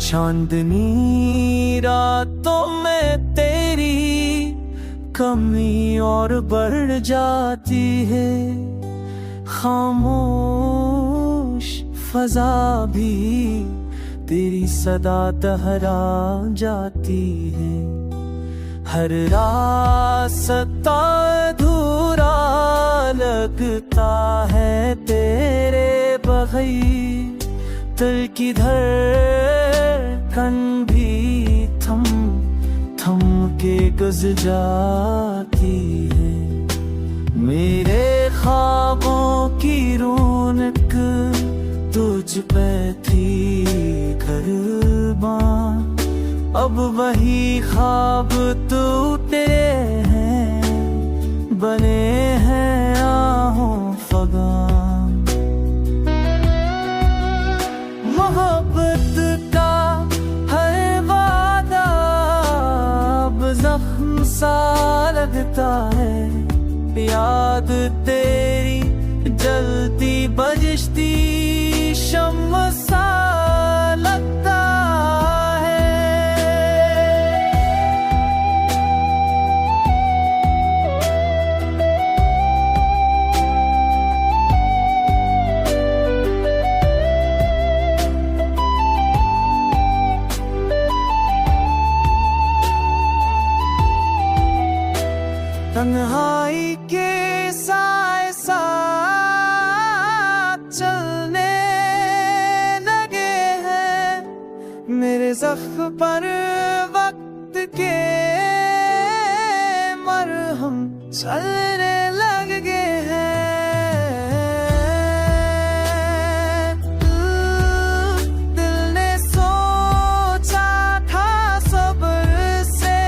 चांदनी रातों में तेरी कमी और बढ़ जाती है, खामोश फजा भी तेरी सदा दोहरा जाती है। हर रास्ता अधूरा लगता है तेरे बगैर, दिल की धड़कन भी थम थम के गुजर जाती है। मेरे ख्वाबों की रौनक तुझ पे थी कुर्बान, अब वही ख्वाब टूटे हैं, बने हैं आहों फगान। मोहब्बत का हर वादा अब जख्म सा लगता है, याद तेरी जलती बजती शम्म सा लगता तन्हाई के साए साथ चलने लगे हैं, मेरे ज़ख्म पर वक्त के मरहम चलने लग गए हैं। दिल ने सोचा था सब्र से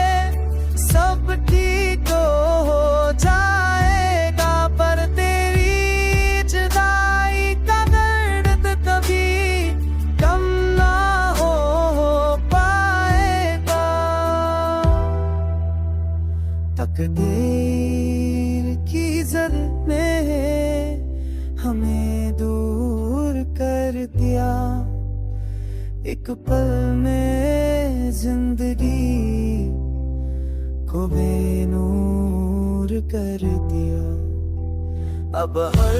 सब ठीक हो जाएगा, पर तेरी जुदाई का दर्द कभी कम ना हो पाएगा। तकदीर की जद ने हमें दूर कर दिया, एक पल में जिंदगी को बेनूर कर दिया। अब हर